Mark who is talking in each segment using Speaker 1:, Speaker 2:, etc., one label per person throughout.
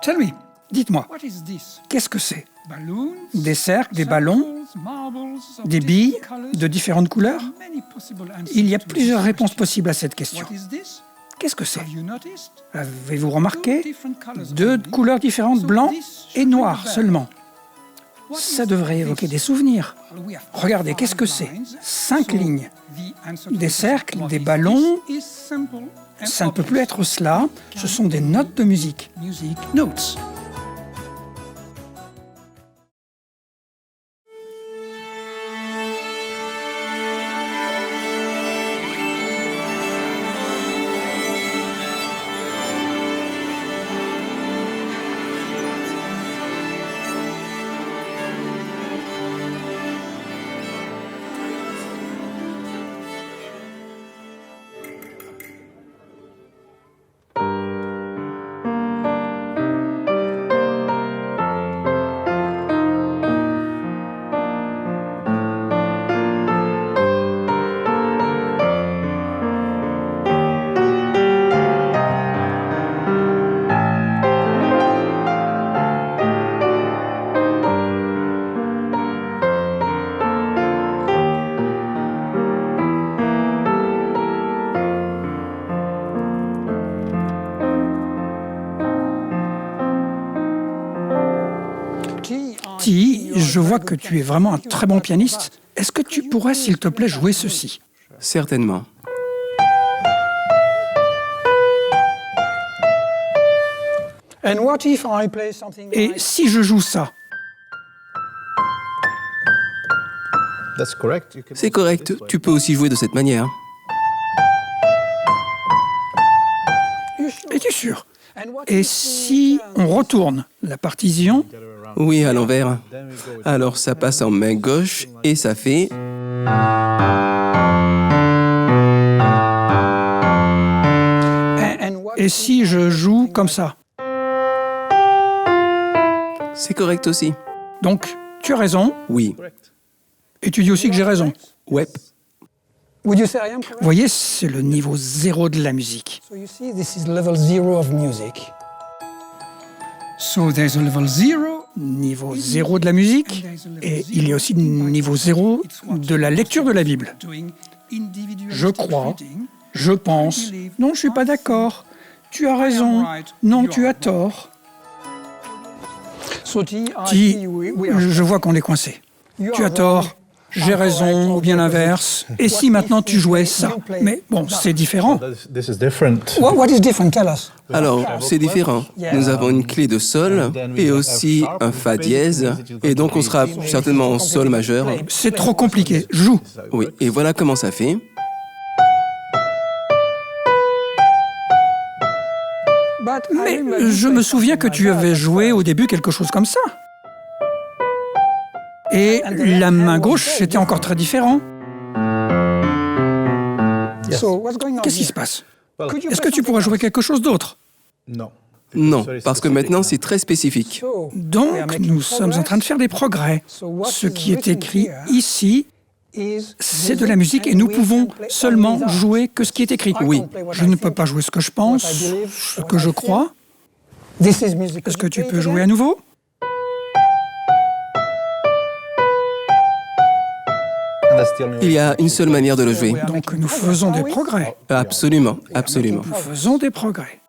Speaker 1: Tell me, dites-moi,
Speaker 2: what is this?
Speaker 1: qu'est-ce que c'est?
Speaker 2: Balloons,
Speaker 1: Des cercles, des ballons,
Speaker 2: circles, marbles of
Speaker 1: des
Speaker 2: different
Speaker 1: billes
Speaker 2: colors?
Speaker 1: de différentes couleurs?
Speaker 2: Many possible answers
Speaker 1: Il y a
Speaker 2: to
Speaker 1: plusieurs
Speaker 2: this
Speaker 1: réponses
Speaker 2: question.
Speaker 1: possibles à cette question.
Speaker 2: What is this?
Speaker 1: Qu'est-ce que c'est?
Speaker 2: Have you noticed?
Speaker 1: Avez-vous remarqué?
Speaker 2: Different colors
Speaker 1: Deux
Speaker 2: only.
Speaker 1: couleurs différentes, blanc et noir seulement.
Speaker 2: What
Speaker 1: Ça
Speaker 2: is
Speaker 1: devrait évoquer
Speaker 2: this?
Speaker 1: des souvenirs.
Speaker 2: Well, we have
Speaker 1: Regardez,
Speaker 2: five
Speaker 1: qu'est-ce que c'est?
Speaker 2: lines.
Speaker 1: 5
Speaker 2: So,
Speaker 1: lignes.
Speaker 2: the answer to
Speaker 1: Des
Speaker 2: the
Speaker 1: cercles,
Speaker 2: question,
Speaker 1: des
Speaker 2: what is
Speaker 1: ballons.
Speaker 2: this, is simple and
Speaker 1: Ça ne peut plus
Speaker 2: obvious.
Speaker 1: être cela, ce sont des notes de musique.
Speaker 2: Music notes.
Speaker 1: Ti, je vois que tu es vraiment un très bon pianiste. Est-ce que tu pourrais, s'il te plaît, jouer ceci?
Speaker 3: Certainement.
Speaker 1: Et si je joue ça?
Speaker 3: C'est correct, tu peux aussi jouer de cette manière.
Speaker 1: Es-tu sûr? Et si on retourne la partition?
Speaker 3: Oui, à l'envers. Alors ça passe en main gauche et ça fait...
Speaker 1: Et si je joue comme ça?
Speaker 3: C'est correct aussi.
Speaker 1: Donc, tu as raison,
Speaker 3: Oui.
Speaker 1: et tu dis aussi que j'ai raison.
Speaker 3: Ouais.
Speaker 1: Vous voyez, c'est le niveau 0 de la musique.
Speaker 2: So there's a level 0.
Speaker 1: Niveau 0 de la musique, et il y a aussi niveau 0 de la lecture de la Bible.
Speaker 2: Doing individual
Speaker 1: Je crois,
Speaker 2: reading.
Speaker 1: je pense, non, je suis pas d'accord, tu as raison, non, tu as tort. Ti, je vois qu'on est coincé. Tu as tort, j'ai raison, ou bien l'inverse. Et si maintenant tu jouais ça? Mais bon, c'est différent.
Speaker 4: This is different.
Speaker 1: What is different? Tell us.
Speaker 3: Alors, c'est différent. Nous avons une clé de sol et aussi un fa dièse. Et donc on sera certainement en sol majeur.
Speaker 1: C'est trop compliqué. Joue.
Speaker 3: Oui, et voilà comment ça fait.
Speaker 1: Mais je me souviens que tu avais joué au début quelque chose comme ça. Et la main gauche, c'était encore très différent. Qu'est-ce qui se passe? Est-ce que tu pourrais jouer quelque chose d'autre?
Speaker 4: No.
Speaker 3: Non, parce que maintenant c'est très spécifique.
Speaker 1: Donc, nous sommes en train de faire des progrès. Ce qui est écrit ici, c'est de la musique et nous pouvons seulement jouer que ce qui est écrit. Oui, je ne peux pas jouer ce que je pense, ce que je crois. Est-ce que tu peux jouer à nouveau?
Speaker 3: Il y a une seule manière de le jouer.
Speaker 1: Donc, nous faisons des progrès.
Speaker 3: Absolument, absolument.
Speaker 1: Nous faisons des progrès.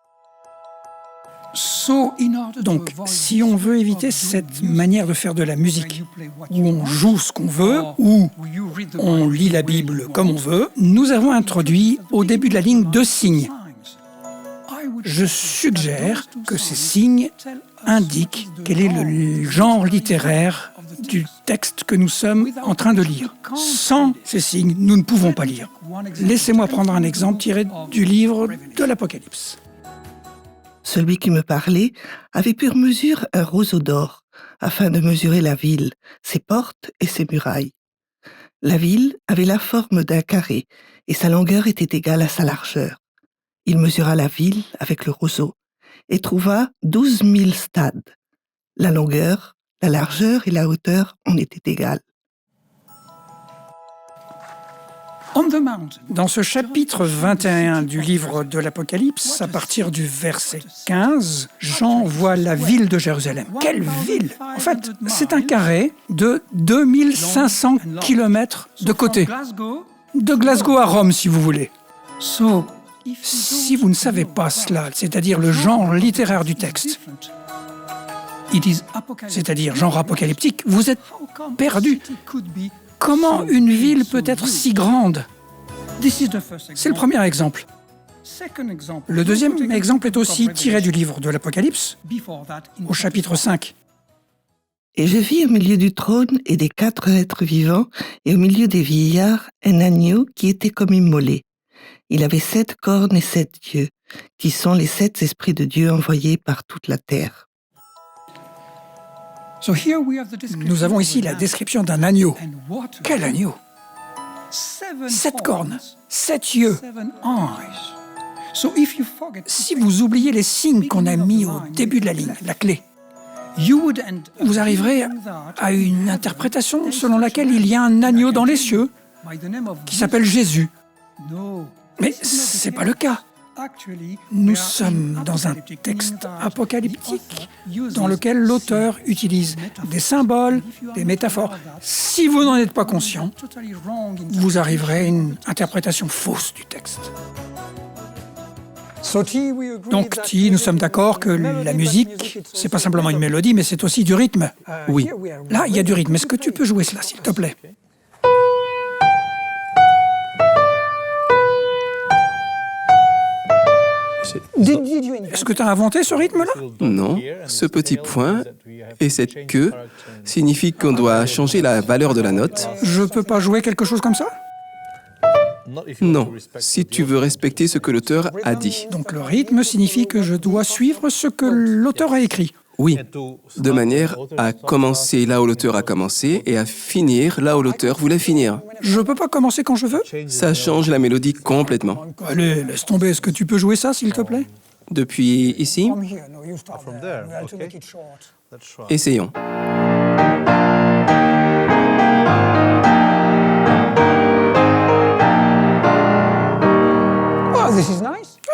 Speaker 2: So in order to
Speaker 1: Donc,
Speaker 2: avoid
Speaker 1: si on veut éviter cette manière de faire de la musique, où on joue ce qu'on veut,
Speaker 2: or
Speaker 1: ou
Speaker 2: you read the
Speaker 1: on
Speaker 2: Bible
Speaker 1: lit la
Speaker 2: the way
Speaker 1: Bible
Speaker 2: you
Speaker 1: comme on
Speaker 2: want,
Speaker 1: veut, nous avons introduit au début de la ligne 2 signes.
Speaker 2: signs. I would
Speaker 1: Je
Speaker 2: suggest that
Speaker 1: suggère
Speaker 2: those two
Speaker 1: que ces
Speaker 2: signs
Speaker 1: signes
Speaker 2: tell us
Speaker 1: indiquent
Speaker 2: what is the
Speaker 1: quel est le genre littéraire
Speaker 2: of the
Speaker 1: du
Speaker 2: text.
Speaker 1: texte que nous sommes en train de lire. Sans ces signes, nous ne pouvons pas lire. Laissez-moi prendre un exemple tiré du livre de l'Apocalypse.
Speaker 5: Celui qui me parlait avait pour mesure un roseau d'or, afin de mesurer la ville, ses portes et ses murailles. La ville avait la forme d'un carré, et sa longueur était égale à sa largeur. Il mesura la ville avec le roseau, et trouva 12 000 stades. La longueur, la largeur et la hauteur en étaient égales.
Speaker 2: On the mountain.
Speaker 1: Dans ce chapitre 21 du livre de l'Apocalypse, à partir du verset 15, Jean voit la ville de Jérusalem. Quelle ville! En fait, c'est un carré de 2500 km de côté.
Speaker 2: Glasgow.
Speaker 1: De Glasgow à Rome, si vous voulez.
Speaker 2: So,
Speaker 1: Si vous ne savez pas cela, c'est-à-dire le genre littéraire du texte,
Speaker 2: it is apocalyptic.
Speaker 1: c'est-à-dire genre apocalyptique, vous êtes
Speaker 2: How come
Speaker 1: perdu.
Speaker 2: a city could be
Speaker 1: Comment
Speaker 2: so
Speaker 1: une
Speaker 2: big,
Speaker 1: ville
Speaker 2: so
Speaker 1: peut être
Speaker 2: huge?
Speaker 1: si grande?
Speaker 2: This is the first
Speaker 1: C'est le
Speaker 2: example.
Speaker 1: premier exemple.
Speaker 2: Second example.
Speaker 1: Le deuxième exemple est aussi tiré du livre de l'Apocalypse,
Speaker 2: Before that, in
Speaker 1: au chapitre 5.
Speaker 5: Et je vis au milieu du trône et des 4 êtres vivants, et au milieu des vieillards, un agneau qui était comme immolé. Il avait 7 cornes et 7 yeux, qui sont les 7 esprits de Dieu envoyés par toute la terre.
Speaker 2: So here we have the description
Speaker 1: Nous avons ici
Speaker 2: of
Speaker 1: la
Speaker 2: an
Speaker 1: description d'un agneau.
Speaker 2: And what?
Speaker 1: Quel agneau! 7 cornes, 7 yeux.
Speaker 2: 7 eyes. So if you forget
Speaker 1: Si vous oubliez les signes qu'on a mis au début de la ligne, la clé,
Speaker 2: you would end up
Speaker 1: vous arriverez
Speaker 2: reading that
Speaker 1: à une interprétation selon laquelle il y a un agneau dans les cieux
Speaker 2: by the name of
Speaker 1: qui s'appelle Jésus.
Speaker 2: No.
Speaker 1: Mais ce n'est pas le cas.
Speaker 2: Actually,
Speaker 1: Nous
Speaker 2: we are
Speaker 1: sommes
Speaker 2: in
Speaker 1: dans un
Speaker 2: apocalyptic,
Speaker 1: texte
Speaker 2: meaning that
Speaker 1: apocalyptique
Speaker 2: the author
Speaker 1: dans lequel
Speaker 2: uses
Speaker 1: l'auteur utilise des symboles, des métaphores. Si vous n'en êtes pas conscient,
Speaker 2: totally wrong
Speaker 1: vous arriverez à une interprétation fausse du texte. Donc, T, nous sommes d'accord que la musique, c'est pas simplement une mélodie, mais c'est aussi du rythme.
Speaker 3: Oui.
Speaker 1: Là, il y a du rythme. Est-ce que tu peux jouer cela, s'il te plaît? Est-ce que tu as inventé ce rythme-là?
Speaker 3: Non, ce petit point et cette queue signifient qu'on doit changer la valeur de la note.
Speaker 1: Je peux pas jouer quelque chose comme ça?
Speaker 3: Non, si tu veux respecter ce que l'auteur a dit.
Speaker 1: Donc le rythme signifie que je dois suivre ce que l'auteur a écrit.
Speaker 3: Oui, de manière à commencer là où l'auteur a commencé et à finir là où l'auteur voulait finir.
Speaker 1: Je peux pas commencer quand je veux?
Speaker 3: Ça change la mélodie complètement.
Speaker 1: Allez, laisse tomber. Est-ce que tu peux jouer ça, s'il te plaît?
Speaker 3: Depuis ici, essayons.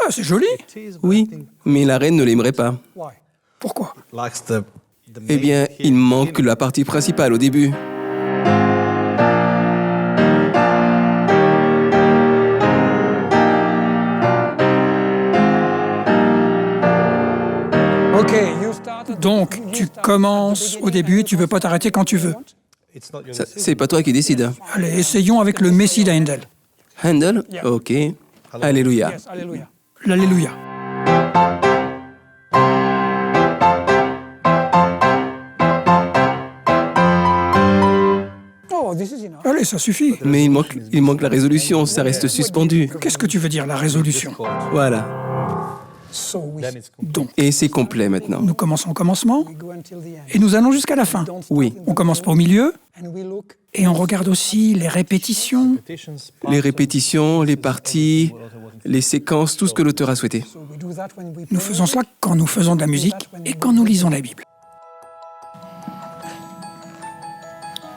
Speaker 1: Ah, c'est joli.
Speaker 3: Oui, mais la reine ne l'aimerait pas.
Speaker 1: Pourquoi?
Speaker 3: Eh bien, il manque la partie principale au début.
Speaker 1: Donc, tu commences au début, tu peux pas t'arrêter quand tu veux.
Speaker 3: C'est pas toi qui décides.
Speaker 1: Allez, essayons avec le Messie d'Handel.
Speaker 3: Handel? Ok. Alléluia.
Speaker 1: L'Alléluia. Allez, ça suffit.
Speaker 3: Mais il manque la résolution, ça reste suspendu.
Speaker 1: Qu'est-ce que tu veux dire, la résolution?
Speaker 3: Voilà.
Speaker 1: Donc,
Speaker 3: Et c'est complet maintenant.
Speaker 1: nous commençons au commencement et nous allons jusqu'à la fin.
Speaker 3: Oui.
Speaker 1: On commence pas au milieu et on regarde aussi les répétitions.
Speaker 3: Les répétitions, les parties, les séquences, tout ce que l'auteur a souhaité.
Speaker 1: Nous faisons cela quand nous faisons de la musique et quand nous lisons la Bible.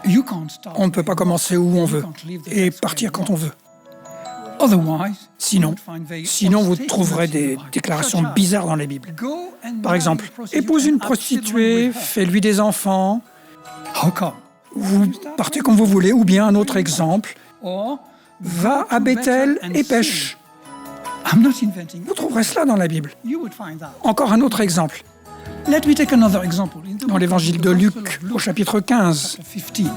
Speaker 2: You can't start.
Speaker 1: On ne peut pas commencer où on veut et partir quand on veut.
Speaker 2: Otherwise,
Speaker 1: Sinon vous trouverez des déclarations bizarres dans la Bible.
Speaker 2: go and
Speaker 1: Par exemple, épouse une prostituée, fais-lui des enfants.
Speaker 2: How come?
Speaker 1: Vous partez comme vous voulez, ou bien un autre exemple,
Speaker 2: Or
Speaker 1: va à Bethel et pêche.
Speaker 2: I'm not inventing.
Speaker 1: Vous trouverez cela dans la Bible.
Speaker 2: You would find that.
Speaker 1: Encore un autre exemple,
Speaker 2: Let me take another example. In the
Speaker 1: dans l'évangile de Luc, au chapitre 15.
Speaker 2: 15.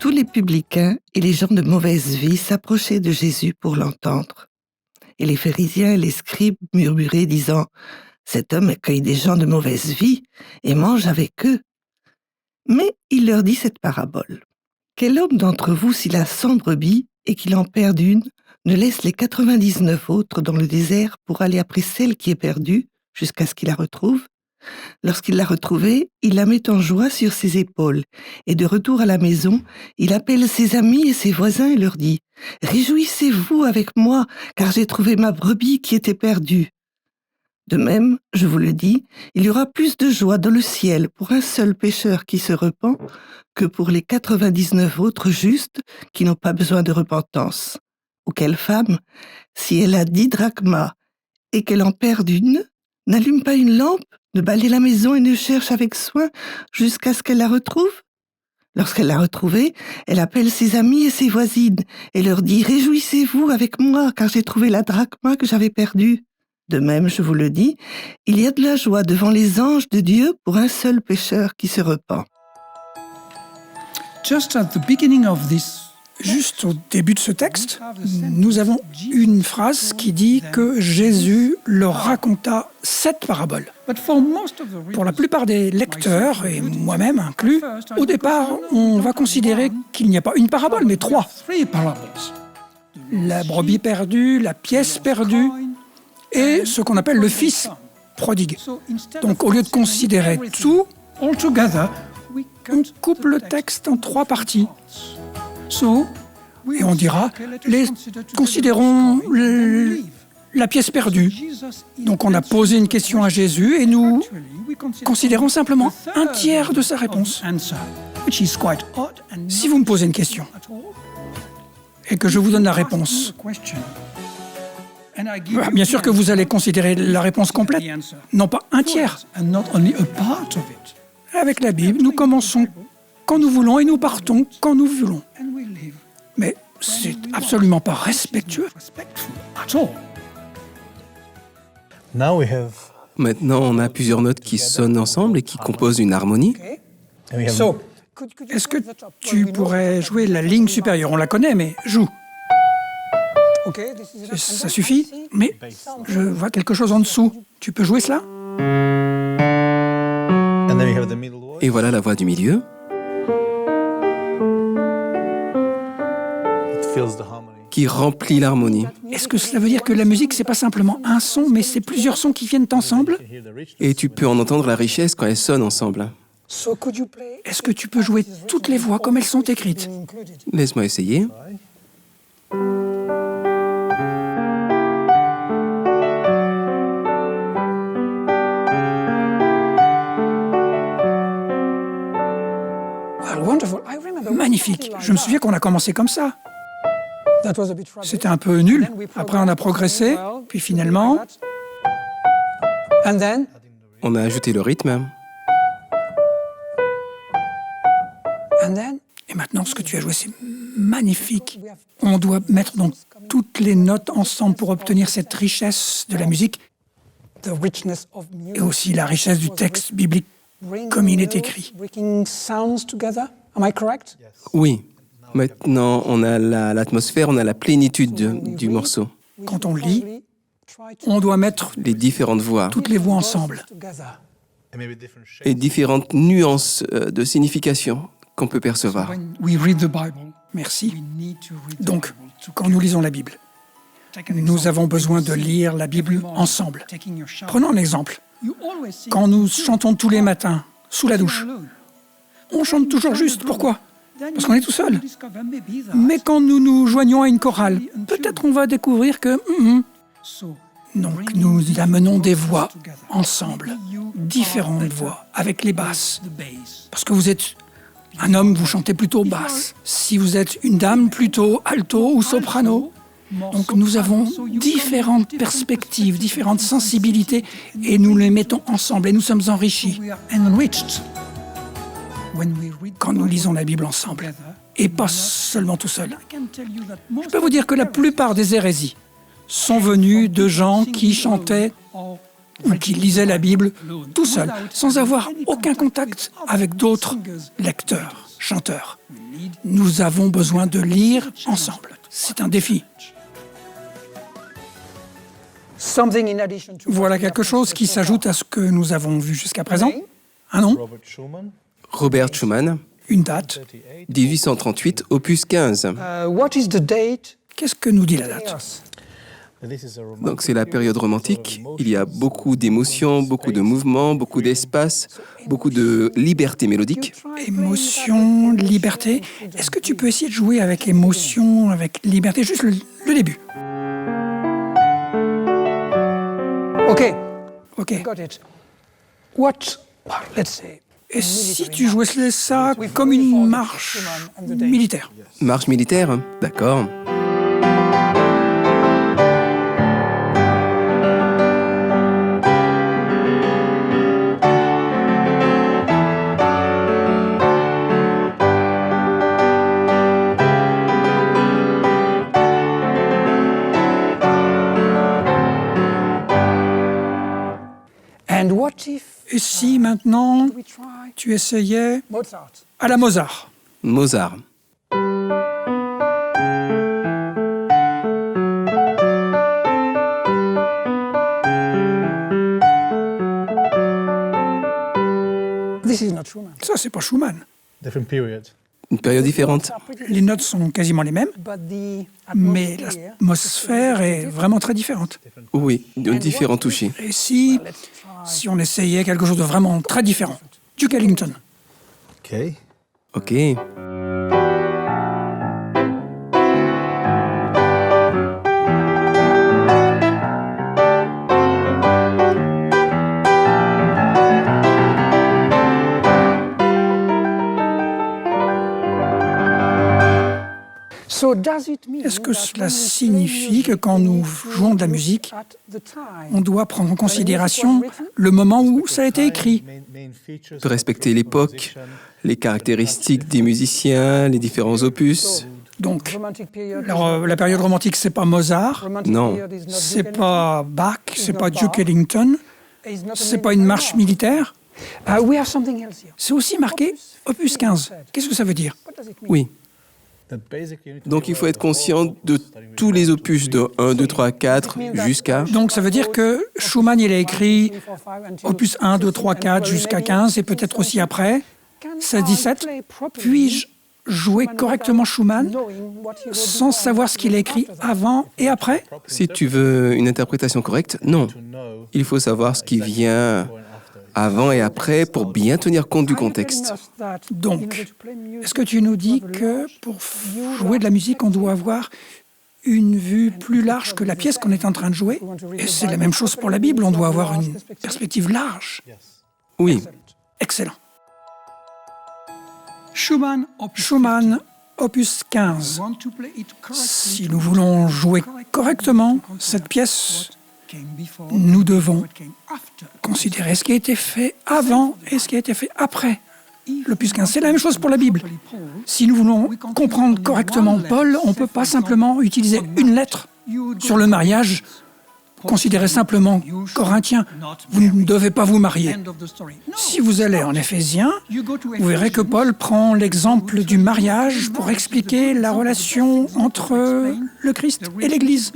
Speaker 5: Tous les publicains et les gens de mauvaise vie s'approchaient de Jésus pour l'entendre. Et les pharisiens et les scribes murmuraient, disant « Cet homme accueille des gens de mauvaise vie et mange avec eux. » Mais il leur dit cette parabole. « Quel homme d'entre vous, s'il a 100 brebis et qu'il en perde une, ne laisse les 99 autres dans le désert pour aller après celle qui est perdue jusqu'à ce qu'il la retrouve? Lorsqu'il l'a retrouvée, il la met en joie sur ses épaules, et de retour à la maison, il appelle ses amis et ses voisins et leur dit « Réjouissez-vous avec moi, car j'ai trouvé ma brebis qui était perdue. » De même, je vous le dis, il y aura plus de joie dans le ciel pour un seul pécheur qui se repent que pour les 99 autres justes qui n'ont pas besoin de repentance. Ou quelle femme, si elle a 10 drachmas et qu'elle en perd une, n'allume pas une lampe, ne balaye la maison et ne cherche avec soin jusqu'à ce qu'elle la retrouve? Lorsqu'elle l'a retrouvée, elle appelle ses amis et ses voisines et leur dit « Réjouissez-vous avec moi, car j'ai trouvé la drachma que j'avais perdue. » De même, je vous le dis, il y a de la joie devant les anges de Dieu pour un seul pécheur qui se repent.
Speaker 2: Just at the beginning of this,
Speaker 1: Juste au début de ce texte, nous avons une phrase qui dit que Jésus leur raconta 7 paraboles.
Speaker 2: but for most of the readers,
Speaker 1: Pour la plupart des lecteurs, et moi-même inclus, au départ, on va considérer qu'il n'y a pas une parabole, mais 3.
Speaker 2: 3 parables.
Speaker 1: La brebis perdue, la pièce perdue et ce qu'on appelle le fils prodigue.
Speaker 2: So instead
Speaker 1: Donc
Speaker 2: of
Speaker 1: au lieu de considérer
Speaker 2: everything
Speaker 1: tout,
Speaker 2: all together, we
Speaker 1: on
Speaker 2: cut
Speaker 1: coupe
Speaker 2: the
Speaker 1: le
Speaker 2: text
Speaker 1: texte en 3 parties.
Speaker 2: So,
Speaker 1: Et on dira, considérons la pièce perdue. Donc on a posé une question à Jésus et nous considérons simplement un tiers de sa réponse. Si vous me posez une question et que je vous donne la réponse, bien sûr que vous allez considérer la réponse complète, non pas un tiers. Avec la Bible, nous commençons quand nous voulons et nous partons quand nous voulons. Mais c'est absolument pas respectueux.
Speaker 4: Now we have
Speaker 3: Maintenant, on a plusieurs notes qui sonnent ensemble et qui composent une harmonie.
Speaker 1: Est-ce que tu pourrais jouer la ligne supérieure? On la connaît, mais joue. Ça suffit? Mais je vois quelque chose en dessous. Tu peux jouer cela?
Speaker 4: and then we have the middle voice.
Speaker 3: Et voilà la voix du milieu.
Speaker 4: It fills the harmony.
Speaker 3: Qui remplit l'harmonie.
Speaker 1: Est-ce que cela veut dire que la musique, c'est pas simplement un son, mais c'est plusieurs sons qui viennent ensemble?
Speaker 4: Hear the richness.
Speaker 3: Et tu peux en entendre la richesse quand elles sonnent ensemble.
Speaker 1: Est-ce que tu peux jouer toutes les voix comme elles sont écrites?
Speaker 3: Laisse-moi essayer.
Speaker 1: Magnifique. Je me souviens qu'on a commencé comme ça. C'était un peu nul. Après, on a progressé. Puis finalement,
Speaker 3: On a ajouté le rythme.
Speaker 1: et maintenant, ce que tu as joué, c'est magnifique. On doit mettre donc toutes les notes ensemble pour obtenir cette richesse de la musique et aussi la richesse du texte biblique comme il est écrit.
Speaker 3: Oui. Maintenant, on a l'atmosphère, on a la plénitude du morceau.
Speaker 1: Quand on lit, on doit mettre
Speaker 3: Les différentes voix
Speaker 1: toutes les voix ensemble.
Speaker 4: And maybe different shapes.
Speaker 3: et différentes nuances de signification qu'on peut percevoir.
Speaker 2: We read the Bible.
Speaker 1: Merci.
Speaker 2: We need to read the
Speaker 1: Donc,
Speaker 2: Bible to
Speaker 1: quand nous lisons la Bible,
Speaker 2: take an
Speaker 1: nous
Speaker 2: example.
Speaker 1: avons besoin de lire la Bible ensemble.
Speaker 2: Taking your shower.
Speaker 1: Prenons un exemple.
Speaker 2: You always sing
Speaker 1: Quand nous chantons tous les matins, sous la douche,
Speaker 2: alone.
Speaker 1: on chante toujours juste. Pourquoi?
Speaker 2: Then
Speaker 1: Parce qu'on est tout seul.
Speaker 2: you discover maybe that.
Speaker 1: Mais quand nous nous joignons à une chorale, peut-être on va découvrir que
Speaker 2: So,
Speaker 1: donc nous amenons des voix ensemble, différentes voix, avec les basses.
Speaker 2: the bass.
Speaker 1: Parce que vous êtes un homme, vous chantez plutôt basse. Si vous êtes une dame, plutôt alto ou soprano. Donc nous avons différentes perspectives, différentes sensibilités, et nous les mettons ensemble et nous sommes enrichis
Speaker 2: We are enriched when we read
Speaker 1: quand nous lisons la Bible ensemble,
Speaker 2: together.
Speaker 1: et pas seulement tout seul.
Speaker 2: I can tell you that
Speaker 1: Je
Speaker 2: most
Speaker 1: peux vous dire que la plupart des hérésies sont venues de gens qui chantaient
Speaker 2: of
Speaker 1: ou qui lisaient la Bible tout seuls, sans avoir aucun contact avec d'autres lecteurs, chanteurs. Nous avons besoin de lire ensemble. C'est un défi. Voilà quelque chose qui s'ajoute à ce que nous avons vu jusqu'à présent. Un nom,
Speaker 4: Robert Schumann,
Speaker 3: Robert Schumann,
Speaker 1: une date.
Speaker 3: 1838, opus 15.
Speaker 1: Qu'est-ce que nous dit la date?
Speaker 4: this is a romantic
Speaker 3: Donc c'est la période romantique. Il y a beaucoup d'émotions, beaucoup de mouvements, beaucoup d'espace, beaucoup de liberté mélodique.
Speaker 1: Émotion, liberté. Est-ce que tu peux essayer de jouer avec émotion, avec liberté, juste le début? Ok. Et si tu jouais ça comme une marche militaire?
Speaker 3: Marche militaire, d'accord.
Speaker 1: Et si maintenant tu essayais à la Mozart?
Speaker 3: Mozart.
Speaker 1: Ça, c'est pas Schumann.
Speaker 4: Different period.
Speaker 3: Une période différente.
Speaker 1: Les notes sont quasiment les mêmes, mais l'atmosphère est vraiment très différente.
Speaker 3: Oui, différents touchés.
Speaker 1: Et si on essayait quelque chose de vraiment très différent? Duke Ellington.
Speaker 4: Okay.
Speaker 3: Ok.
Speaker 1: Est-ce que cela signifie que quand nous jouons de la musique, on doit prendre en considération le moment où ça a été écrit?
Speaker 3: On peut respecter l'époque, les caractéristiques des musiciens, les différents opus.
Speaker 1: Donc, la période romantique, c'est pas Mozart,
Speaker 3: Non.
Speaker 1: c'est pas Bach, c'est pas Duke Ellington, c'est pas une marche militaire. C'est aussi marqué opus 15. Qu'est-ce que ça veut dire?
Speaker 3: Oui. Donc il faut être conscient de tous les opus de 1, 2, 3, 4 jusqu'à...
Speaker 1: Donc ça veut dire que Schumann, il a écrit opus 1, 2, 3, 4 jusqu'à 15 et peut-être aussi après, 16, 17. Puis-je jouer correctement Schumann sans savoir ce qu'il a écrit avant et après?
Speaker 3: Si tu veux une interprétation correcte, non. Il faut savoir ce qui vient avant et après pour bien tenir compte du contexte.
Speaker 1: Donc, est-ce que tu nous dis que pour jouer de la musique, on doit avoir une vue plus large que la pièce qu'on est en train de jouer? Et c'est la même chose pour la Bible, on doit avoir une perspective large.
Speaker 3: Oui.
Speaker 1: Excellent. Schumann, opus 15. Si nous voulons jouer correctement cette pièce, nous devons considérer ce qui a été fait avant et ce qui a été fait après l'opus 15. C'est la même chose pour la Bible. Si nous voulons comprendre correctement Paul, on ne peut pas simplement utiliser une lettre sur le mariage. Considérez simplement Corinthiens, vous ne devez pas vous marier. Si vous allez en Éphésiens, vous verrez que Paul prend l'exemple du mariage pour expliquer la relation entre le Christ et l'Église.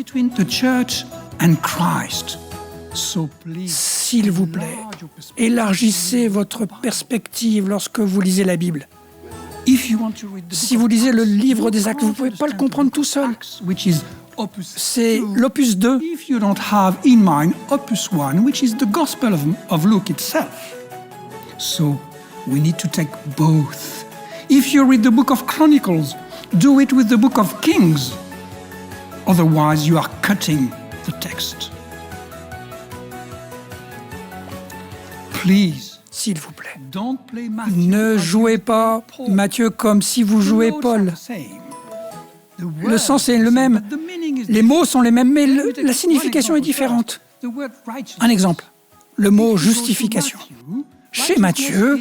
Speaker 1: S'il vous plaît, élargissez votre perspective lorsque vous lisez la Bible. Si vous lisez le livre des Actes, vous ne pouvez pas le comprendre tout seul. C'est l'opus 2.
Speaker 2: If you don't have in mind opus 1, which is the Gospel of Luke itself. So we need to take both. If you read the book of Chronicles, do it with the book of Kings. Otherwise, you are cutting the text. Please,
Speaker 1: S'il vous plaît,
Speaker 2: don't play Matthew
Speaker 1: ne jouez pas
Speaker 2: Paul.
Speaker 1: Matthieu comme si vous
Speaker 2: The
Speaker 1: jouez
Speaker 2: notes
Speaker 1: Paul.
Speaker 2: are the same. The
Speaker 1: Le
Speaker 2: words
Speaker 1: sens est
Speaker 2: are
Speaker 1: le
Speaker 2: the same,
Speaker 1: même,
Speaker 2: but the meaning is
Speaker 1: les mots sont les mêmes, mais
Speaker 2: different.
Speaker 1: la signification est différente.
Speaker 2: The word righteousness.
Speaker 1: Un exemple, le mot
Speaker 2: If you go to
Speaker 1: justification.
Speaker 2: Matthew,
Speaker 1: Chez Matthieu,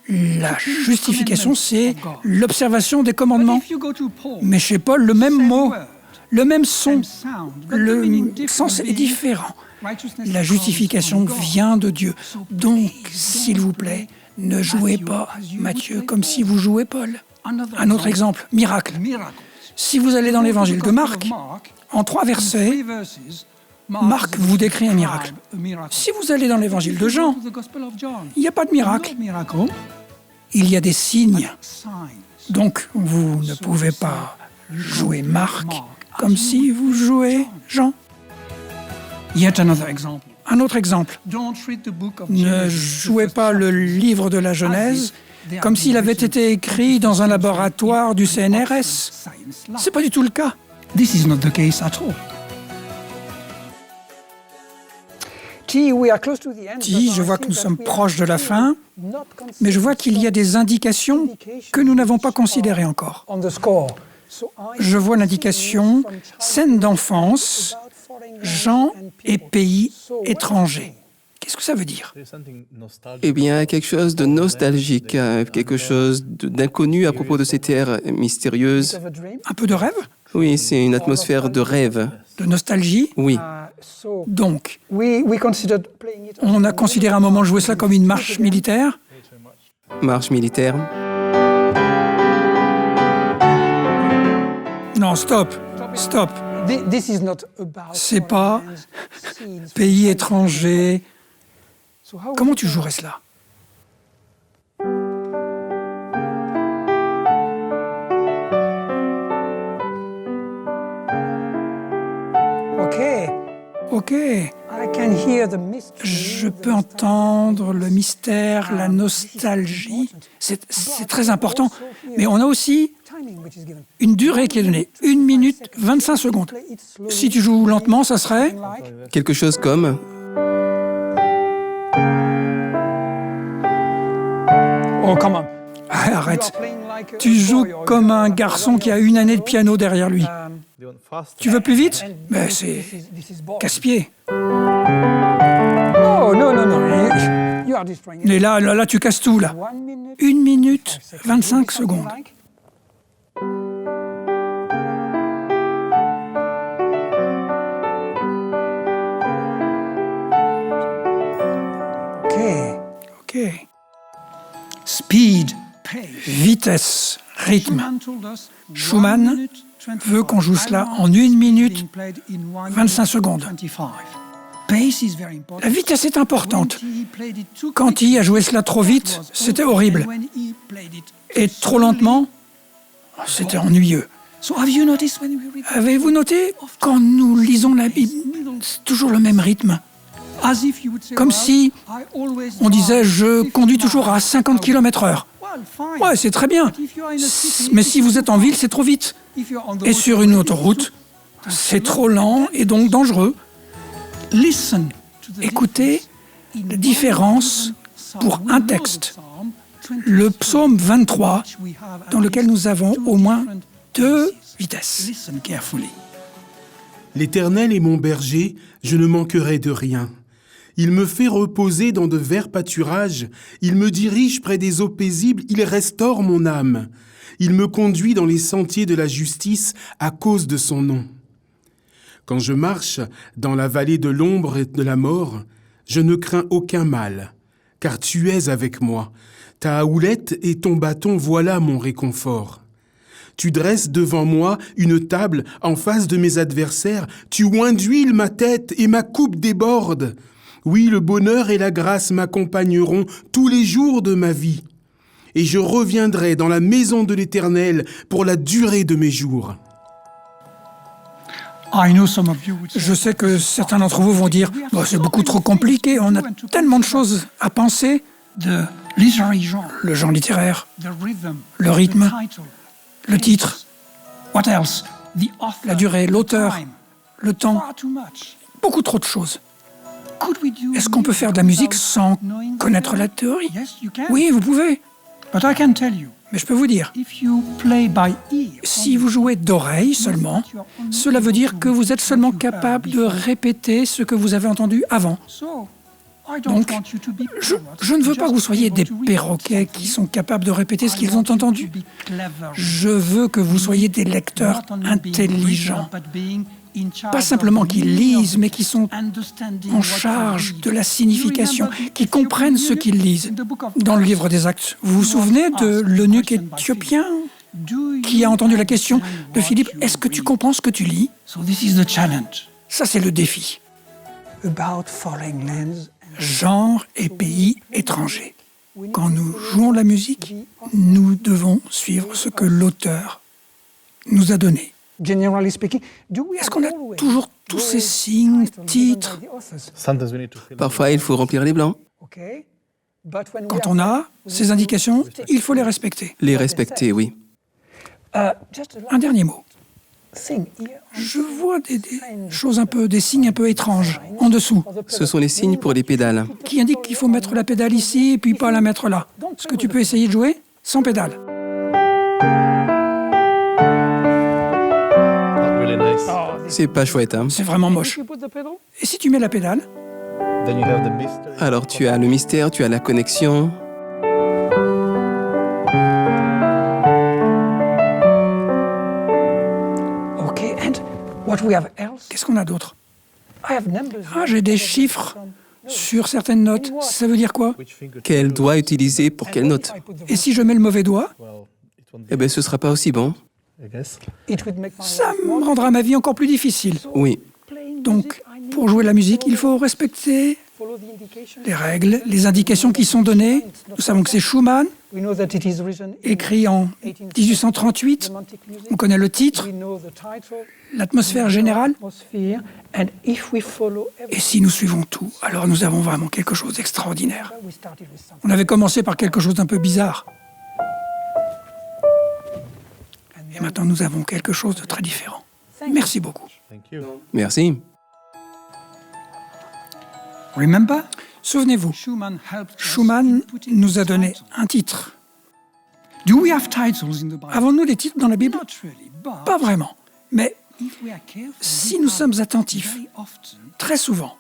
Speaker 1: la justification, c'est l'observation des commandements.
Speaker 2: If you go to Paul,
Speaker 1: Mais chez Paul, le même
Speaker 2: same
Speaker 1: mot,
Speaker 2: word,
Speaker 1: le même son,
Speaker 2: same sound, but the meaning
Speaker 1: le sens est
Speaker 2: different.
Speaker 1: différent.
Speaker 2: Righteousness
Speaker 1: La
Speaker 2: comes
Speaker 1: justification
Speaker 2: from God.
Speaker 1: vient de Dieu.
Speaker 2: So
Speaker 1: Donc,
Speaker 2: please
Speaker 1: s'il
Speaker 2: don't
Speaker 1: vous
Speaker 2: play
Speaker 1: plaît, ne jouez
Speaker 2: Matthew
Speaker 1: pas
Speaker 2: as you would
Speaker 1: Matthieu
Speaker 2: play
Speaker 1: comme
Speaker 2: Paul.
Speaker 1: si vous jouez Paul.
Speaker 2: Another
Speaker 1: Un autre exemple, miracle.
Speaker 2: Miracles.
Speaker 1: Si vous allez dans l'évangile de Marc, en 3 versets,
Speaker 2: Three verses,
Speaker 1: Marc vous décrit un miracle.
Speaker 2: describe a miracle.
Speaker 1: Si vous allez dans l'évangile de Jean,
Speaker 2: Go to the Gospel of John,
Speaker 1: il n'y a pas de miracle.
Speaker 2: no miracle,
Speaker 1: Il y a des signes.
Speaker 2: signs.
Speaker 1: Donc, vous ne pouvez pas jouer Marc comme si vous jouez Jean.
Speaker 2: Yet another example.
Speaker 1: Un autre exemple,
Speaker 2: Don't read the book of
Speaker 1: ne
Speaker 2: Genesis, the
Speaker 1: jouez
Speaker 2: first
Speaker 1: pas le
Speaker 2: chapter,
Speaker 1: livre de la Genèse comme s'il avait été écrit dans un laboratoire du CNRS.
Speaker 2: Science lab.
Speaker 1: C'est pas du tout le cas.
Speaker 2: This is not the case at all.
Speaker 1: Je vois que nous sommes proches de la fin, mais je vois qu'il y a des indications que nous n'avons pas considérées encore. Je vois l'indication « scène d'enfance, gens et pays étrangers ». Qu'est-ce que ça veut dire?
Speaker 3: Eh bien, quelque chose de nostalgique, quelque chose d'inconnu à propos de ces terres mystérieuses.
Speaker 1: Un peu de rêve?
Speaker 3: Oui, c'est une atmosphère de rêve.
Speaker 1: De nostalgie?
Speaker 3: Oui.
Speaker 1: Donc, on a considéré un moment jouer ça comme une marche militaire?
Speaker 3: Marche militaire.
Speaker 1: Non, stop. C'est pas pays étranger. Comment tu jouerais cela? Ok. Je peux entendre le mystère, la nostalgie. C'est très important. Mais on a aussi une durée qui est donnée. 1 minute 25 secondes. Si tu joues lentement, ça serait...
Speaker 3: Quelque chose comme...
Speaker 1: Oh, comment? Arrête. Tu joues comme un garçon qui a 1 année de piano derrière lui. Tu veux plus vite? Mais c'est casse-pied. Oh, non. Mais là, tu casses tout, là. 1 minute 25 secondes. Ok. Speed, vitesse, rythme. Schumann veut qu'on joue cela en 1 minute 25 secondes. La vitesse est importante. Quand il a joué cela trop vite, c'était horrible. Et trop lentement, c'était ennuyeux. Avez-vous noté, quand nous lisons la Bible, c'est toujours le même rythme. Comme si on disait « je conduis toujours à 50 km/h ». Ouais, c'est très bien. Mais si vous êtes en ville, c'est trop vite. Et sur une autoroute, c'est trop lent et donc dangereux. Écoutez la différence pour un texte. Le psaume 23, dans lequel nous avons au moins 2 vitesses.
Speaker 6: L'Éternel est mon berger, je ne manquerai de rien. Il me fait reposer dans de verts pâturages, il me dirige près des eaux paisibles, il restaure mon âme. Il me conduit dans les sentiers de la justice à cause de son nom. Quand je marche dans la vallée de l'ombre et de la mort, je ne crains aucun mal, car tu es avec moi. Ta houlette et ton bâton, voilà mon réconfort. Tu dresses devant moi une table en face de mes adversaires, tu oins d'huile ma tête et ma coupe déborde. Oui, le bonheur et la grâce m'accompagneront tous les jours de ma vie. Et je reviendrai dans la maison de l'Éternel pour la durée de mes jours.
Speaker 1: Je sais que certains d'entre vous vont dire « c'est beaucoup trop compliqué, on a tellement de choses à penser. » Le genre littéraire, le rythme, le titre, la durée, l'auteur, le temps, beaucoup trop de choses. Est-ce qu'on peut faire de la musique sans connaître la théorie? Oui, vous pouvez. Mais je peux vous dire, si vous jouez d'oreille seulement, cela veut dire que vous êtes seulement capable de répéter ce que vous avez entendu avant. Donc, je ne veux pas que vous soyez des perroquets qui sont capables de répéter ce qu'ils ont entendu. Je veux que vous soyez des lecteurs intelligents. Pas simplement qui lisent, mais qui sont en charge de la signification, qui comprennent ce qu'ils lisent. Dans le livre des Actes, vous vous souvenez de l'eunuque éthiopien qui a entendu la question de Philippe « Est-ce que tu comprends ce que tu lis ?» Ça, c'est le défi. Genre et pays étrangers. Quand nous jouons la musique, nous devons suivre ce que l'auteur nous a donné. Est-ce qu'on a toujours tous ces signes, titres?
Speaker 3: Parfois, il faut remplir les blancs.
Speaker 1: Quand on a ces indications, il faut les respecter.
Speaker 3: Les respecter, oui.
Speaker 1: Un dernier mot. Je vois des choses des signes un peu étranges en dessous,
Speaker 3: Ce sont les signes pour les pédales.
Speaker 1: qui indiquent qu'il faut mettre la pédale ici et puis pas la mettre là. Est-ce que tu peux essayer de jouer sans pédale?
Speaker 4: Not really nice.
Speaker 3: C'est pas chouette, hein?
Speaker 1: C'est vraiment moche. Et si tu mets la pédale?
Speaker 4: Then you have the mystery.
Speaker 3: Alors tu as le mystère, tu as la connexion.
Speaker 1: Qu'est-ce qu'on a d'autre? J'ai des chiffres sur certaines notes. Ça veut dire quoi?
Speaker 4: Which finger?
Speaker 3: Quel doigt utiliser pour quelle note?
Speaker 1: Et si je mets le mauvais doigt,
Speaker 4: Well, it won't
Speaker 3: Eh bien, ce sera pas aussi bon.
Speaker 4: be, I guess.
Speaker 1: ça me rendra ma vie encore plus difficile.
Speaker 3: Oui.
Speaker 1: Donc, pour jouer la musique, il faut respecter les règles, les indications qui sont données. Nous savons que c'est Schumann, écrit en 1838. On connaît le titre, l'atmosphère générale. Et si nous suivons tout, alors nous avons vraiment quelque chose d'extraordinaire. On avait commencé par quelque chose d'un peu bizarre. Et maintenant, nous avons quelque chose de très différent. Merci beaucoup.
Speaker 4: Thank you.
Speaker 3: Merci.
Speaker 2: Remember,
Speaker 1: Souvenez-vous,
Speaker 2: Schumann helped us
Speaker 1: Schumann
Speaker 2: in putting
Speaker 1: nous a donné un titre.
Speaker 2: Do we have titles in the Bible?
Speaker 1: Avons-nous des titres dans la Bible?
Speaker 2: Not really, but
Speaker 1: Pas vraiment. Mais
Speaker 2: if we are careful,
Speaker 1: si
Speaker 2: we
Speaker 1: nous
Speaker 2: have
Speaker 1: sommes attentifs,
Speaker 2: very often
Speaker 1: très souvent,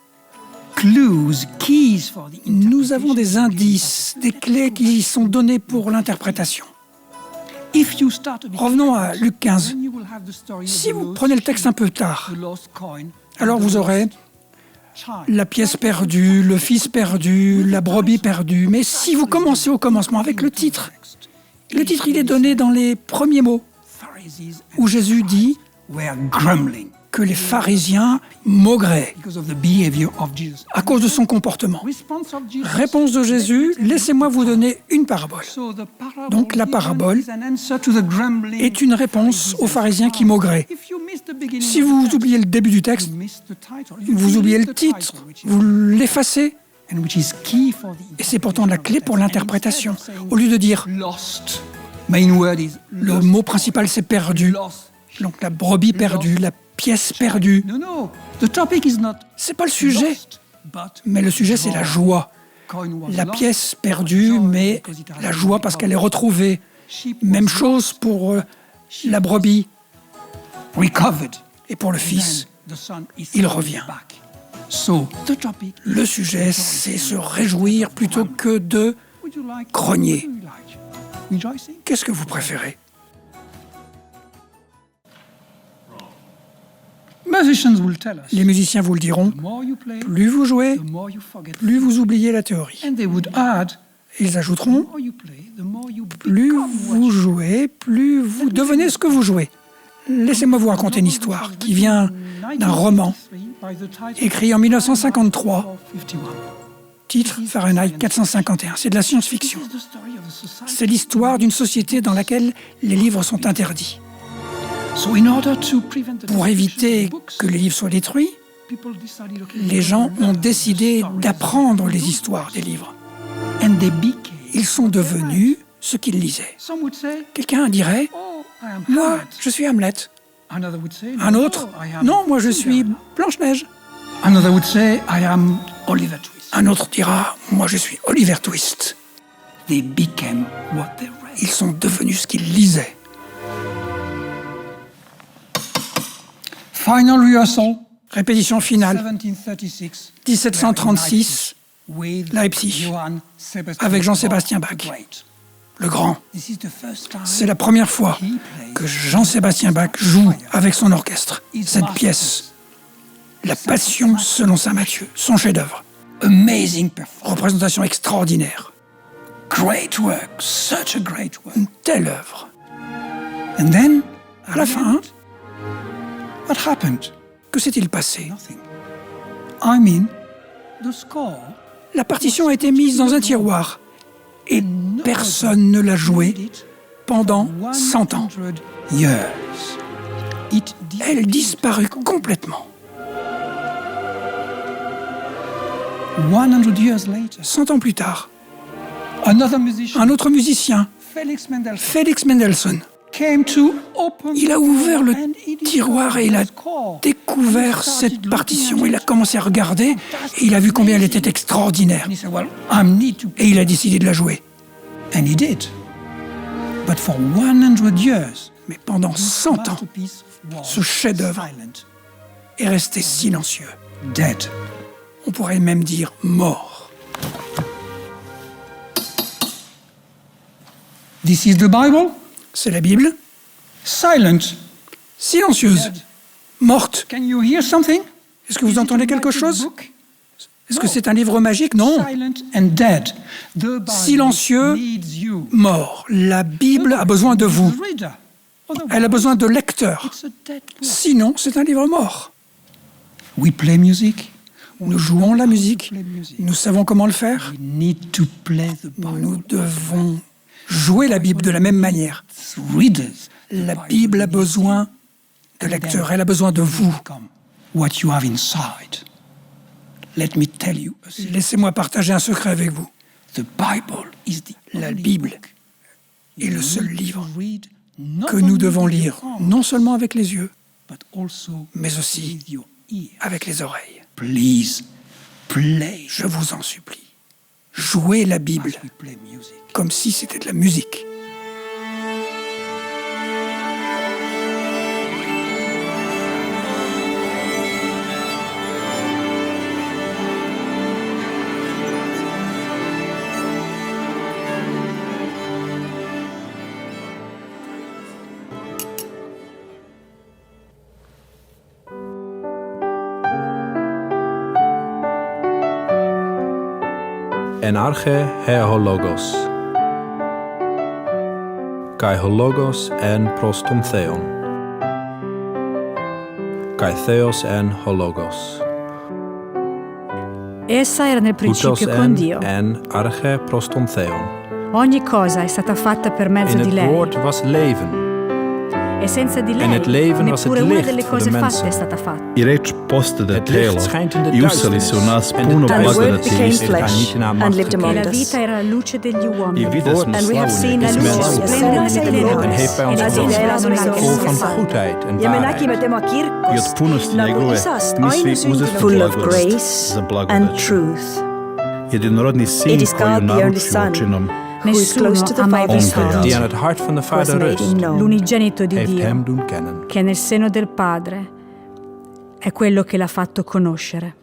Speaker 2: clues, keys for the
Speaker 1: nous avons des
Speaker 2: interpretation.
Speaker 1: indices, des clés qui sont données pour l'interprétation.
Speaker 2: If you start to be
Speaker 1: Revenons à Luc 15.
Speaker 2: then you will have the story of
Speaker 1: Si
Speaker 2: the
Speaker 1: vous
Speaker 2: lost
Speaker 1: prenez le texte un
Speaker 2: sheep,
Speaker 1: peu tard,
Speaker 2: the lost coin,
Speaker 1: alors
Speaker 2: and the
Speaker 1: vous aurez
Speaker 2: lost child.
Speaker 1: la pièce perdue, le fils perdu, la brebis perdue. Mais si vous commencez au commencement avec le titre il est donné dans les premiers mots,
Speaker 2: Pharisees
Speaker 1: où Jésus dit
Speaker 2: were grumbling
Speaker 1: que les pharisiens maugraient
Speaker 2: because of the behavior of Jesus.
Speaker 1: à cause de son comportement.
Speaker 2: Response of Jesus.
Speaker 1: Réponse de Jésus, laissez-moi vous donner une parabole.
Speaker 2: So the parable
Speaker 1: Donc la
Speaker 2: given
Speaker 1: parabole
Speaker 2: is an answer to the grumbling
Speaker 1: est une réponse aux pharisiens qui maugraient.
Speaker 2: If you miss the beginning
Speaker 1: Si
Speaker 2: of
Speaker 1: vous
Speaker 2: the text,
Speaker 1: oubliez le début du texte,
Speaker 2: you miss the title. You
Speaker 1: vous oubliez
Speaker 2: miss
Speaker 1: le
Speaker 2: the title,
Speaker 1: titre,
Speaker 2: which is-
Speaker 1: vous l'effacez.
Speaker 2: and which is key for the
Speaker 1: Et c'est pourtant la clé pour l'interprétation.
Speaker 2: interpretation.
Speaker 1: Au lieu de dire
Speaker 2: Lost. Main word is
Speaker 1: le
Speaker 2: lost.
Speaker 1: mot principal c'est perdu,
Speaker 2: Lost.
Speaker 1: donc la brebis perdue, la pièce perdue.
Speaker 2: No. The topic is not
Speaker 1: C'est pas le sujet,
Speaker 2: lost, but
Speaker 1: mais le sujet c'est la joie.
Speaker 2: coin was
Speaker 1: La
Speaker 2: lost.
Speaker 1: pièce perdue, mais la joie parce qu'elle est retrouvée.
Speaker 2: Sheep
Speaker 1: Même
Speaker 2: was
Speaker 1: chose pour la brebis
Speaker 2: recovered.
Speaker 1: et pour le fils.
Speaker 2: The son is
Speaker 1: Il revient.
Speaker 2: back. So the topic.
Speaker 1: Le sujet c'est se réjouir plutôt que de
Speaker 2: Would you like
Speaker 1: grogner.
Speaker 2: would you like rejoicing?
Speaker 1: Qu'est-ce que vous préférez?
Speaker 2: Musicians will tell us.
Speaker 1: Les musiciens vous le diront,
Speaker 2: The more you play,
Speaker 1: plus vous jouez,
Speaker 2: the more you forget.
Speaker 1: plus vous oubliez la théorie.
Speaker 2: And they would add,
Speaker 1: Ils ajouteront,
Speaker 2: the more you play, the more you
Speaker 1: plus
Speaker 2: become what
Speaker 1: vous
Speaker 2: you
Speaker 1: jouez, plus vous devenez ce que vous jouez. Laissez-moi vous raconter une histoire qui vient d'un roman
Speaker 2: by the title
Speaker 1: écrit en 1953,
Speaker 2: 51.
Speaker 1: titre Fahrenheit 451. C'est de la science-fiction.
Speaker 2: This is the story of a society.
Speaker 1: C'est l'histoire d'une société dans laquelle les livres sont interdits.
Speaker 2: So in order to prevent the
Speaker 1: Pour
Speaker 2: destruction
Speaker 1: éviter
Speaker 2: of books,
Speaker 1: que les livres soient détruits,
Speaker 2: people decided, okay,
Speaker 1: les gens
Speaker 2: we'll
Speaker 1: ont
Speaker 2: learn
Speaker 1: décidé
Speaker 2: stories.
Speaker 1: d'apprendre les histoires des livres.
Speaker 2: And they became.
Speaker 1: Ils sont devenus ce qu'ils lisaient.
Speaker 2: Some would say,
Speaker 1: Quelqu'un dirait,
Speaker 2: oh, I am
Speaker 1: moi,
Speaker 2: Hamlet.
Speaker 1: je suis Hamlet.
Speaker 2: Another would say,
Speaker 1: Un autre,
Speaker 2: no, I am
Speaker 1: non, moi je suis
Speaker 2: Cinderella.
Speaker 1: Blanche-Neige.
Speaker 2: Another would say, I am Oliver Twist.
Speaker 1: Un autre dira, moi je suis Oliver Twist.
Speaker 2: They became what they read.
Speaker 1: Ils sont devenus ce qu'ils lisaient.
Speaker 2: Final rehearsal,
Speaker 1: Répétition finale,
Speaker 2: 1736.
Speaker 1: 1736,
Speaker 2: With
Speaker 1: Leipzig,
Speaker 2: Johann Sebastian
Speaker 1: avec Jean-Sébastien Bach.
Speaker 2: the Great.
Speaker 1: le grand.
Speaker 2: This is the first time
Speaker 1: C'est la première fois
Speaker 2: he played
Speaker 1: que Jean-Sébastien Bach joue avec son orchestre cette pièce, La Passion selon saint Matthieu, son chef-d'œuvre.
Speaker 2: amazing performance.
Speaker 1: Représentation extraordinaire,
Speaker 2: Great work, such a great work.
Speaker 1: une telle œuvre.
Speaker 2: And then,
Speaker 1: À la fin,
Speaker 2: what happened?
Speaker 1: que s'est-il passé?
Speaker 2: Nothing. I mean, the score.
Speaker 1: La partition a été mise dans un tiroir et personne ne l'a jouée pendant 100 ans.
Speaker 2: 100 years. It
Speaker 1: Elle disparut complètement.
Speaker 2: 100 years later,
Speaker 1: 100 ans plus tard,
Speaker 2: another musician,
Speaker 1: un autre musicien,
Speaker 2: Felix Mendelssohn,
Speaker 1: Félix Mendelssohn, Il a ouvert le tiroir et il a découvert cette partition. Il a commencé à regarder et il a vu combien elle était extraordinaire. Et il a décidé de la jouer.
Speaker 2: And he did. But for 100 years,
Speaker 1: mais pendant 100 ans, ce chef-d'œuvre est resté silencieux.
Speaker 2: Dead.
Speaker 1: On pourrait même dire mort.
Speaker 2: This is the Bible.
Speaker 1: C'est la Bible.
Speaker 2: Silent.
Speaker 1: Silencieuse. Morte.
Speaker 2: Can you hear something?
Speaker 1: Est-ce que vous entendez quelque chose? Est-ce que c'est un livre magique? Non.
Speaker 2: Silent and dead.
Speaker 1: Silencieux, mort. La Bible a besoin de vous. Elle a besoin de lecteurs. Sinon, c'est un livre mort.
Speaker 2: We play music.
Speaker 1: Nous jouons la musique. Nous savons comment le faire. Nous devons jouer la Bible de la même manière. La Bible a besoin de lecteurs. Elle a besoin de vous.
Speaker 2: What you have inside. Let me tell you.
Speaker 1: Laissez-moi partager un secret avec vous.
Speaker 2: The Bible is
Speaker 1: La Bible est le seul livre que nous devons lire, non seulement avec les yeux, mais aussi avec les oreilles.
Speaker 2: Please, play.
Speaker 1: Je vous en supplie, jouez la Bible comme si c'était de la musique.
Speaker 7: En arche he ho logos. Kai ho logos en proston theon. Kai theos en ho logos.
Speaker 8: Essa era nel principio con Dio.
Speaker 7: En arche proston theon.
Speaker 8: Ogni cosa è stata fatta per mezzo
Speaker 7: In
Speaker 8: di
Speaker 7: het
Speaker 8: lei.
Speaker 7: woord was leven.
Speaker 8: E senza di
Speaker 7: En
Speaker 8: lei
Speaker 7: het leven was het
Speaker 8: neppure una
Speaker 7: licht
Speaker 8: delle
Speaker 7: voor de
Speaker 8: cose fatte
Speaker 7: mensen.
Speaker 8: è stata fatta.
Speaker 9: I reč postade
Speaker 7: Het licht
Speaker 9: telo
Speaker 7: schijnt in de
Speaker 9: i usali su
Speaker 7: duisternis.
Speaker 9: nas
Speaker 7: En
Speaker 9: puno
Speaker 7: de
Speaker 10: And the word
Speaker 9: blagodati
Speaker 10: became
Speaker 9: istine.
Speaker 10: flesh and lived
Speaker 8: E
Speaker 10: among
Speaker 8: la
Speaker 10: us.
Speaker 8: vita era la luce degli uomini.
Speaker 9: I vide smo
Speaker 10: And we have
Speaker 9: slavu
Speaker 10: seen
Speaker 8: La
Speaker 10: his
Speaker 9: njegov
Speaker 8: luce
Speaker 10: glory,
Speaker 8: splende
Speaker 10: as
Speaker 8: nelle
Speaker 10: in
Speaker 7: En heeft bij ons
Speaker 8: e la
Speaker 10: As in
Speaker 8: vita non
Speaker 10: Erasmus
Speaker 8: ha
Speaker 7: vol
Speaker 8: che
Speaker 7: van
Speaker 8: fare.
Speaker 7: goedheid en
Speaker 10: Ja menaki me
Speaker 7: waarheid.
Speaker 10: tema
Speaker 9: I
Speaker 10: kirkos
Speaker 9: od punosti
Speaker 10: nagu
Speaker 9: njegove
Speaker 10: isast
Speaker 9: mi svi
Speaker 10: ainsündinud
Speaker 9: uzeti
Speaker 10: full of
Speaker 9: blagodat
Speaker 10: grace
Speaker 9: za
Speaker 10: and
Speaker 9: blagodaću.
Speaker 10: truth.
Speaker 9: Jedinorodni sin
Speaker 10: It is
Speaker 9: koji
Speaker 10: God, the only
Speaker 9: naručio
Speaker 10: Son,
Speaker 9: očinom
Speaker 10: who is close to the
Speaker 8: Nessuno ha mai
Speaker 10: Father's
Speaker 8: visto
Speaker 9: Onkel, ja.
Speaker 7: Die aan het hart van de
Speaker 10: was
Speaker 7: Vader
Speaker 10: made
Speaker 7: rust.
Speaker 10: him known.
Speaker 8: l'unigenito di
Speaker 7: Heeft hem
Speaker 8: Dio,
Speaker 7: doen kennen.
Speaker 8: che è nel seno del Padre, è quello che l'ha fatto conoscere.